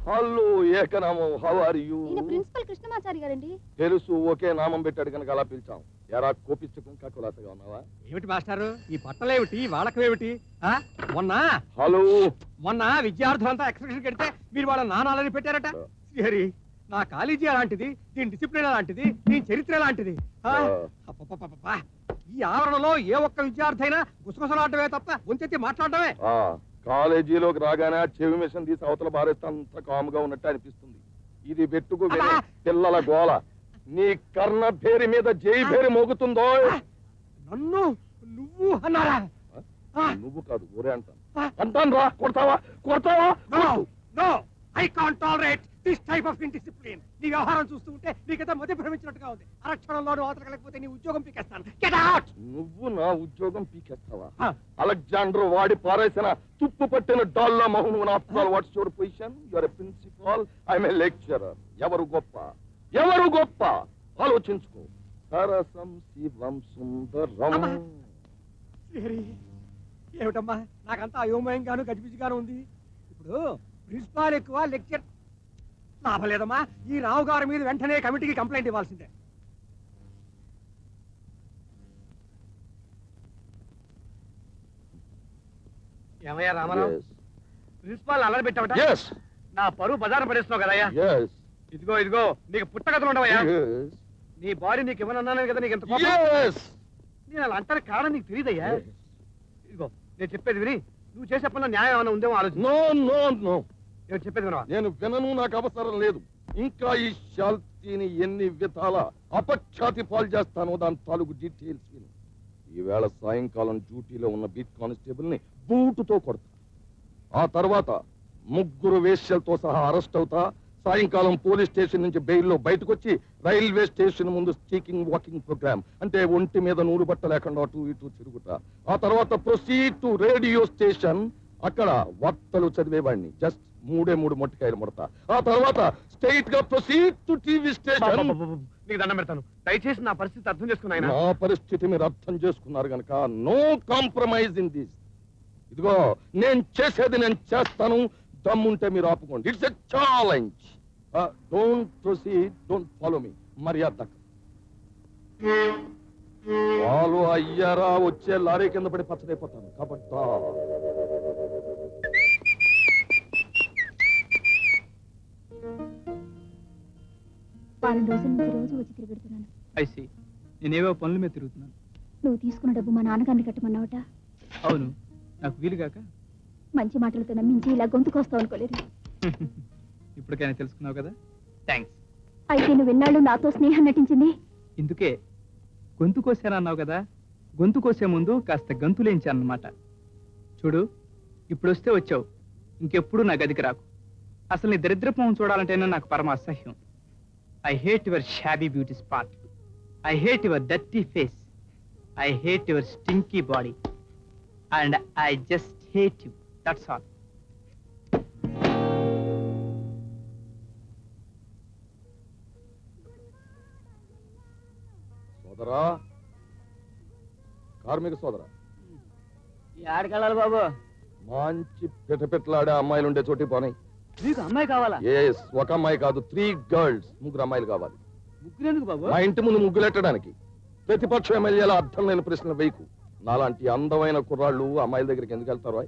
Hello ఏకనామం, how are you? Principal Krishnamachari గారండి. తెలుసు, ఒకే నామం పెట్టాడు కనుక అలా పిలిచాం. ఎరా కోపించకుండా కులాసగా ఉన్నావా? ఏమిటి మాస్టారు ఈ బట్టలేమిటి వాడకమేమిటి? మొన్న విద్యార్థులంతా ఎక్స్ప్రెషన్ కడితే మీరు వాళ్ళ నానాలని పెట్టారట. శ్రీహరి, నా కాలేజీ అలాంటిది, దీని డిసిప్లిన్ అలాంటిది, దీని చరిత్ర అలాంటిది. ఈ ఆవరణలో ఏ ఒక్క విద్యార్థి అయినా గుసగుసలాడటమే తప్ప గొంతెత్తి మాట్లాడటమే. కాలేజీలోకి రాగానే చెవి మిషన్ తీసి అవతల బారేస్తే అంత కాముగా ఉన్నట్టు అనిపిస్తుంది. ఇది పెట్టుకు పిల్లల గోల. నీ కర్ణ భేరి మీద జై భేరి మోగుతుందో. నన్ను నువ్వు అన్నారా? నువ్వు కాదు, ఊరే అంటాను రా. కొడతావా? I can't tolerate this type of indiscipline. నీ వ్యవహారం చూస్తుంటే నీకైతే మధ్య భ్రమించినట్టుగా ఉంది. అరక్షణంలో అవతలకపోతే నీ ఉద్యోగం పీకేస్తాను. Get out! నువ్వు నా ఉద్యోగం పీకేస్తావా? అలెగ్జాండర్ వాడి పారేసిన తుప్పు పట్టిన డాల్లా మౌను. What's your position? Your a principal, I'm a lecturer. ఎవరు గొప్ప? ఎవరు గొప్ప? ఆలోచించుకో. సరసం శివం సుందరం. ఏమిటమ్మా నాకంతా అయోమయంగాను గజిబిజిగాను ఉంది. ఇప్పుడు ప్రిన్సిపాల్ ఎక్కువ, లెక్చర్ లాభం లేదమ్మా. ఈ రావు గారి మీద వెంటనే కమిటీకి కంప్లైంట్ ఇవ్వాల్సిందే. ఏమయ్యా రామారావు, ప్రిన్సిపాల్ అల్లరి పెట్టావట? నా పరువు బజారు పడేస్తున్నావు కదయ్యా. ఇదిగో ఇదిగో నీకు పుట్టగతులు ఉండవయ్యా. నీ బాడీ నీకు ఇవ్వనన్నాను కదా, నీకు ఎంత నేను అలా అంటారు కారణం నీకు తెలియదయ్యా. ఇదిగో నేను చెప్పేది విని నువ్వు చేసే పనిలో న్యాయం ఏమైనా ఉందేమో ఆలోచన. చెప్పేది వినవా? నేను వినను, నాకు అవసరం లేదు. ఇంకా ఈ శాల్తీని ఎన్ని విధాల అపఖ్యాతి పాలు చేస్తానో దాని తాలూకు డీటెయిల్స్ విను. ఈవేళ సాయంకాలం డ్యూటీలో ఉన్న బీట్ కానిస్టేబుల్ ని బూటుతో కొడతా. ఆ తర్వాత 3 వేశ్యలతో సహా అరెస్ట్ అవుతా. సాయంకాలం పోలీస్ స్టేషన్ నుంచి బెయిల్లో బయటకు వచ్చి రైల్వే స్టేషన్ ముందు స్టీకింగ్ వాకింగ్ ప్రోగ్రామ్, అంటే ఒంటి మీద నూలు బట్ట లేకుండా అటు ఇటు తిరుగుతా. ఆ తర్వాత ప్రొసీడ్ టు రేడియో స్టేషన్. అక్కడ వార్తలు చదివేవాడిని. జస్ట్ 3 మొట్టికాయలు ముడతా. ఆ తర్వాత స్ట్రైట్ గా ప్రొసీడ్ టు టీవీ స్టేషన్. నీకు దండం పెడతాను, దయచేసి నా పరిస్థితి అర్థం చేసుకున్నాను. నా పరిస్థితి మీరు అర్థం చేసుకున్నారు గనక నో కాంప్రమైజ్ ఇన్ దిస్. ఇదిగో నేను చేసేది నేను చేస్తాను. దమ్ముంటే మీరు ఆపుకోండి. It's a challenge. Don't proceed, don't follow me. మర్యాద ఫాలో అయ్యారా వచ్చే లారీ కింద పడి పచ్చడైపోతాను. కాబట్టి వారం రోజుల నుంచి రోజు వచ్చి తిరుగుతున్నాను. ఐసి, నేనేవో పనుల మీద తిరుగుతున్నాను. నువ్వు తీసుకున్న డబ్బు మా నాన్నగారిని కట్టమన్నావట. అవును, నాకు వీలుగాక. మంచి మాటలతో నమ్మించి ఇలా గొంతుకొస్తావు అనుకోలేదు. ఇప్పటికైనా తెలుసుకున్నావు కదా, థ్యాంక్స్. అయితే నువ్వు ఎన్నాళ్ళు నాతో స్నేహం నటించింది ఇందుకే. గొంతు కోసానన్నావు కదా, గొంతు కోసే ముందు కాస్త గంతులేంచానమాట. చూడు, ఇప్పుడు వస్తే వచ్చావు, ఇంకెప్పుడు నా గదికి రాకు. అసలు నీ దరిద్రపం చూడాలంటేనే నాకు పరమ అసహ్యం. I hate your shabby beauty spot. I hate your dirty face. I hate your stinky body. And I just hate you. That's all. సోదరా, కార్మిక సోదరా, ఆడకెళ్ళాలి బాబు. మంచి పిట్టలాడే అమ్మాయిలు ఉండే చోటి పోనీ. నీకు అమ్మాయి కావాలా? ఒక అమ్మాయి కాదు, 3 girls, 3 అమ్మాయిలు కావాలి. ముగ్గురెందుకు బాబు? మా ఇంటి ముందు ముగ్గులెట్టడానికి. ప్రతిపక్ష ఎమ్మెల్యేల అర్థం లేని ప్రశ్నలు వేయకు. నాలాంటి అందమైన కుర్రాళ్ళు అమ్మాయిల దగ్గరికి ఎందుకు వెళ్తారు?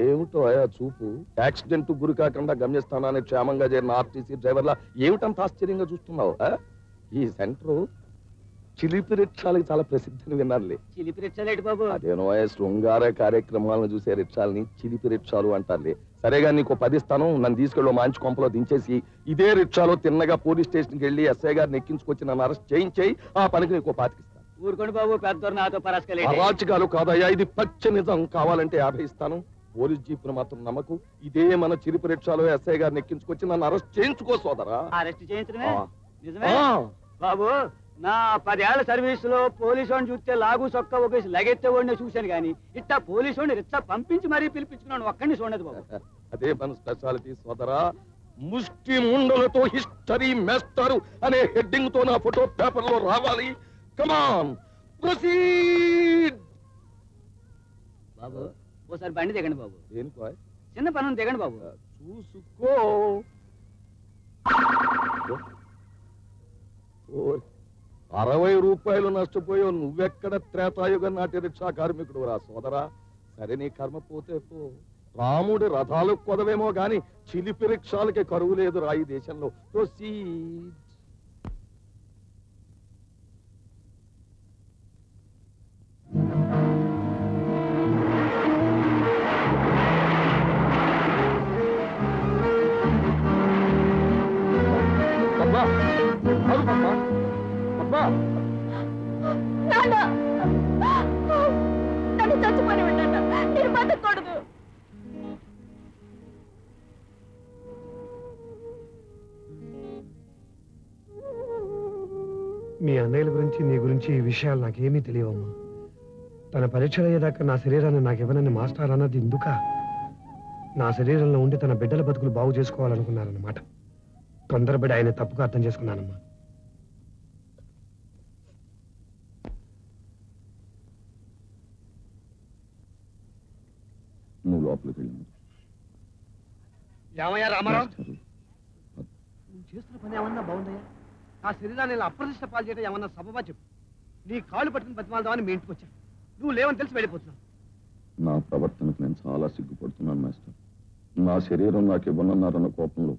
ఏమిటో చూపు. యాక్సిడెంట్ గురి కాకుండా గమ్యస్థానాన్ని క్షేమంగా చేరిన ఆర్టీసీ డ్రైవర్లా ఏమిటంత ఆశ్చర్యంగా చూస్తున్నావు? ఈ సెంటర్ చిలిపి రిక్షాలకి చాలా ప్రసిద్ధిని విన్నారులే. చిలిపి రిక్షాలేటి బాబు? అదేనో శృంగార కార్యక్రమాలను చూసే రిక్షాలని చిలిపి రిక్షాలు అంటారులే. సరేగా, నీకు 10 ఇస్తాను. నన్ను తీసుకెళ్ళి మంచి కొంపలో దించేసి ఇదే రిక్షాలో తిన్నగా పోలీస్ స్టేషన్కి వెళ్ళి ఎస్ఐ గారిని ఎక్కించుకొచ్చి నన్ను అరెస్ట్ చేయించేయి. ఆ పనికి నీకు 25 ఇస్తాను. ఊరుకోండి బాబు, పెద్దోరు నాతో పరాస్కలే. అరాచకాలు కాదయ్యా, ఇది పచ్చ నిజం. కావాలంటే 50 ఇస్తాను. పోలీస్ జీపును మాత్రం నమ్మకు. ఇదే మన చిలిపి రిక్షాలో ఎస్ఐ గారిని ఎక్కించుకొచ్చి నన్ను అరెస్ట్ చేయించుకో సోదరా. అరెస్ట్ చేయించడమే నిజమే బాబు. నా 10 ఏళ్ల సర్వీస్ లో పోలీసు వాడిని చూస్తే లాగు సొక్క ఒకేసి లగెత్తే వాడిని చూశాను కానీ ఇట్టా పోలీసు వాడిని రిచ్చా పంపించి మరీ పిలిపించుకున్నాను. ఒక్కడిని చూడదు బాబు. అదే మన స్పెషాలిటీ సోదరా. ముష్టి ముండలతో హిస్టరీ మేస్తారు అనే హెడ్డింగ్ తో నా ఫోటో పేపర్ లో రావాలి. కమాన్ ప్రొసీడ్. బాబు ఓసారి బండి దిగండి బాబు. దేనికో? చిన్న పని దిగండి బాబు. చూసుకో. ఓ, 60 రూపాయలు నష్టపోయావు. నువ్వెక్కడ త్రేతాయుగం నాటి రిక్షా కార్మికుడు రా సోదరా. సరే నీ కర్మ పోతే పో. రాముడి రథాలకు కొదవేమో గాని చిలిపి రిక్షాలకి కరువు లేదు రా ఈ దేశంలో. Proceed. పద్మా, ఆగు పద్మా. పద్మా, నాన్న నన్ను చచ్చిపోని ఉంటాను, నేను బతకూడదు. మీ అన్నయ్యల గురించి నీ గురించి ఈ విషయాలు నాకేమీ తెలియవమ్మా. తన పరీక్షలు అయ్యేదాకా నా శరీరాన్ని నాకివ్వనని మాస్టర్ అన్నది ఎందుక? నా శరీరంలో ఉండి తన బిడ్డల బతుకులు బాగు చేసుకోవాలనుకున్నారన్నమాట. తొందరపడి ఆయన తప్పుగా అర్థం చేసుకున్నానమ్మా. నువ్వు లోపలికి వెళ్ళి. ఏమయ్యా రామారావు, నువ్వు చేస్తున్న పని ఏమన్నా బాగుందయ్యా? నా శరీరాన్ని ఇలా అప్రతిష్ట పాలు చేయడం ఏమన్నా సబబా చెప్పు. నీ కాళ్ళు పట్టుకుని బతిమాలదామని మీ ఇంటికి వచ్చాను. నువ్వు లేవని తెలిసి వెళ్ళిపోతున్నావు. నా ప్రవర్తనకు నేను చాలా సిగ్గుపడుతున్నాను మాస్టర్. నా శరీరం నాకు ఇవ్వనన్నారన్న కోపంలో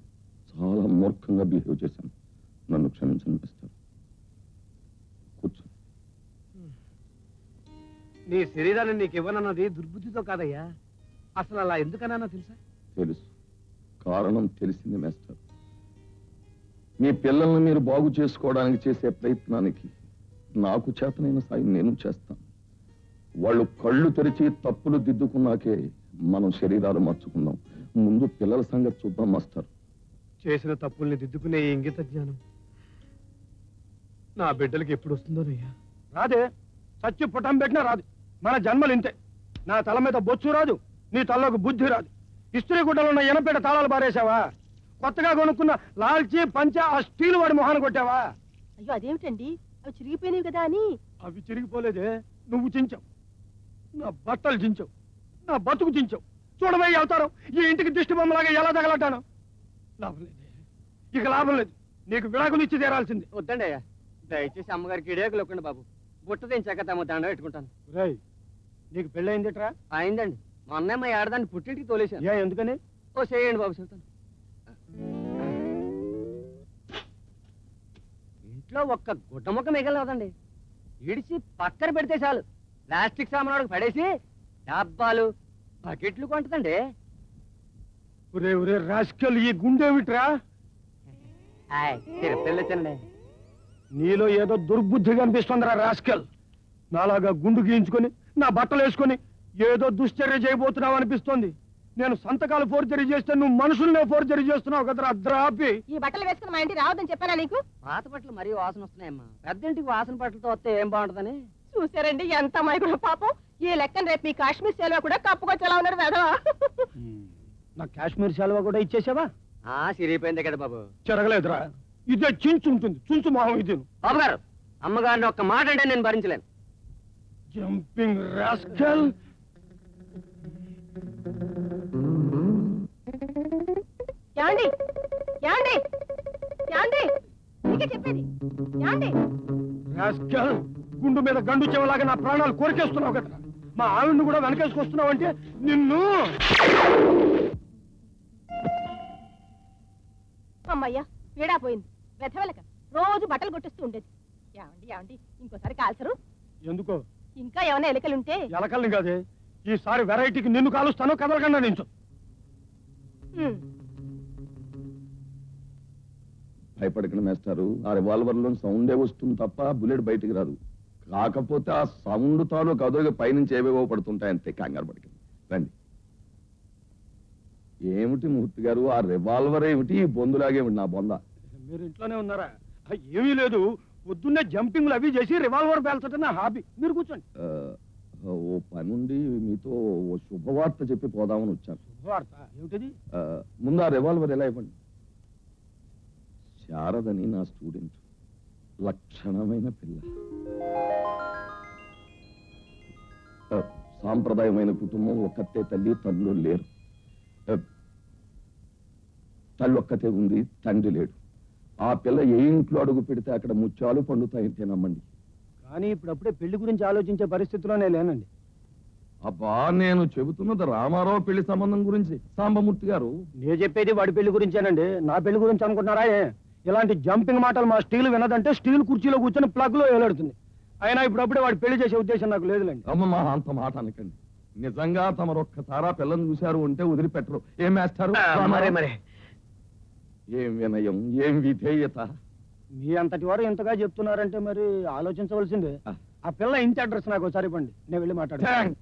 చాలా మూర్ఖంగా బిహేవ్ చేశాను. నన్ను క్షమించండి మాస్టర్. కూర్చో. నీ శరీరాన్ని నీకు ఇవ్వనన్నది దుర్బుద్ధితో కాదయ్యా. అసలు అలా ఎందుకన్నా తెలుసా? తెలుసు. కారణం తెలిసింది మాస్టర్. మీ పిల్లల్ని మీరు బాగు చేసుకోవడానికి చేసే ప్రయత్నానికి నాకు చేతనైన సాయం నేను చేస్తాను. వాళ్ళు కళ్ళు తెరిచి తప్పులు దిద్దుకున్నాకే మనం శరీరాలు మార్చుకుందాం. ముందు పిల్లల సంగతి చూద్దాం మాస్టర్. చేసిన తప్పుల్ని దిద్దుకునే ఈ ఇంగిత జ్ఞానం నా బిడ్డలకి ఎప్పుడు వస్తుందోనయ్యా? రాదే. చచ్చి పుటం పెట్టినా రాదు. మన జన్మలు ఇంతే. నా తల మీద బొచ్చు రాదు, నీ తల్లోకి బుద్ధి రాదు. ఇస్త్రీ గుడ్డలో ఉన్న ఎనపేట తాళాలు పారేశావా? కొత్తగా కొనుక్కున్న లాల్చీ పంచా ఆ స్టీల్ వాడి మొహాన్ని కొట్టావా? అయ్యో అదేమిటండి, అవి చిరిగిపోయినవి కదా అని. అవి చిరిగిపోలేదే, నువ్వు చించావు. నా బట్టలు చించావు, నా బతుకు చించావు. చూడవే అవుతారు ఈ ఇంటికి దిష్టి బొమ్మలాగా ఎలా తగలటాను. లాభం లేదే, ఇక లాభం లేదు. నీకు విడాకులు ఇచ్చి తీరాల్సింది. వద్దండి అయ్యా, దయచేసి అమ్మగారికి ఇడేకులు ఒక్కండి బాబు. బుట్ట తెంచాక తమ దండ పెట్టుకుంటాను. రేయ్, నీకు పెళ్ళయిందిట్రా? అయిందండి. మా అన్నయ్య మా ఏడదాన్ని పుట్టింటికి తోలేశాను. ఏ ఎందుకని? ఓ చేయండి బాబు, చెప్తాను. ఇంట్లో ఒక్క గుడ్డ ముక్క మిగలదండి. ఇడిచి పక్కన పెడితే చాలు ప్లాస్టిక్ సామాను పడేసి డబ్బాలు బకెట్లు కొంటదండి. ఒరే ఒరే రాస్కల్, ఈ గుండేమిట్రా? తిరుపతి నీలో ఏదో దుర్బుద్ధి కనిపిస్తుందిరా రాస్కల్. నాలాగా గుండు గీయించుకొని నా బట్టలు వేసుకొని ఏదో దుశ్చర్య చేయబోతున్నావు అనిపిస్తోంది. నేను సంతకాలు ఫోర్జరీ చేస్తే నువ్వు మనుషుల్నే ఫోర్జరీ చేస్తున్నావు కదరా ద్రాపి. ఈ బట్టలు వేసుకుని మా ఇంటికి రావద్దని చెప్పానా నీకు? పాత బట్టలు మరీ వాసన వస్తున్నాయమ్మా. పెద్దింటికి వాసన బట్టలతో వస్తే ఏం బాగుంటుందని. చూసారండి ఎంత అమాయకుడు పాపం. ఈ లెక్కన రేపు మీ కాశ్మీర్ సెలవు కూడా కప్పుకొచ్చేలా ఉన్నారు వెధవా. నా కాశ్మీర్ సెలవు కూడా ఇచ్చేసావా? సిరిగిపోయింది కదా బాబు. చెరగలేదురా, ఇదే చించు ఉంటుంది. చుంచు మొహం ఇది. బాబు గారు, అమ్మగారిని ఒక్క మాట అంటే నేను భరించలేను. Jumping rascal. యాండి యాండి యాండి, నీకే చెప్పేది యాండి. రాస్కల్, గుండు మీద గండు చెవలాగా నా ప్రాణాలు కోరికేస్తున్నావు కదా. మా ఆవిడ్ని కూడా వెనకేసుకొస్తున్నావు అంటే నిన్ను. అమ్మయ్యా వీడా పోయింది. వెధవలక రోజు బట్టలు కొట్టిస్తూ ఉండేది. యాండి యాండి, ఇంకోసారి కాల్చరు. ఎందుకో? ఇంకా ఏమైనా ఎలుకలుంటే. ఎలకల్ని కాదే, ఈసారి వెరైటీకి నిన్ను కాలుస్తాను. కదలకుండా నించు. భయపడకండి మేస్టారు. ఆ రివాల్వర్ లో సౌండే వస్తుంది తప్ప బుల్లెట్ బయటికి రాదు. కాకపోతే ఆ సౌండ్ తాలూ కదులుగా పైనుంచి ఏవేవో పడుతుంటాయి అంతే. కంగారు పడకండి, రండి. ఏమిటి మూర్తి గారు, ఆ రివాల్వర్ ఏమిటి, ఈ బొందులాగేమిటి నా బొంద? మీరు ఇంట్లోనే ఉన్నారా? ఏమీ లేదు, పొద్దున్నే జంపింగ్లు అవి చేసి రివాల్వర్ పేల్చడం నా హాబీ. మీరు కూర్చోండి. ఓ పని ఉండి మీతో ఓ శుభవార్త చెప్పి పోదామని వచ్చాను. శుభవార్త ఏమిటది? ముందు ఆ రివాల్వర్ ఎలా ఇవ్వండి. శారదని నా స్టూడెంట్, లక్షణమైన పిల్ల, సాంప్రదాయమైన కుటుంబం, ఒక్కతే తల్లి తండ్రులు లేరు. తల్లి ఒక్కతే ఉంది, తండ్రి లేడు. ఆ పిల్ల ఏ ఇంట్లో అడుగు పెడితే అక్కడ ముత్యాలు పండుతాయంటే నమ్మండి. కానీ ఇప్పుడప్పుడే పెళ్లి గురించి ఆలోచించే పరిస్థితిలోనే లేనండి. అబ్బా, నేను చెబుతున్నది రామారావు పెళ్లి సంబంధం గురించి. సాంబమూర్తి గారు, నేను చెప్పేది వాడి పెళ్లి గురించేనండి. నా పెళ్లి గురించి అనుకుంటున్నారా? ఇలాంటి జంపింగ్ మాటలు మా స్టీల్ వినదంటే స్టీల్ కుర్చీలో కూర్చొని ప్లగ్ లో వేలాడుతుంది. అయినా ఇప్పుడప్పుడే వాడు పెళ్లి చేసే ఉద్దేశం నాకు లేదులేండి. అమ్మమ్మ, అంత మాట అనకండి. నిజంగా తమరొక్కసారా పిల్లని చూశారు అంటే వదిలిపెట్టరు. ఏం వేస్తారు? మరి ఏం వినయం, ఏం విధేయత. మీ అంతటి వారు ఎంతగా చెప్తున్నారంటే మరి ఆలోచించవలసిందే. ఆ పిల్ల ఇంటి అడ్రస్ నాకు ఒకసారి ఇవ్వండి, నేను వెళ్ళి మాట్లాడతాను. థాంక్స్.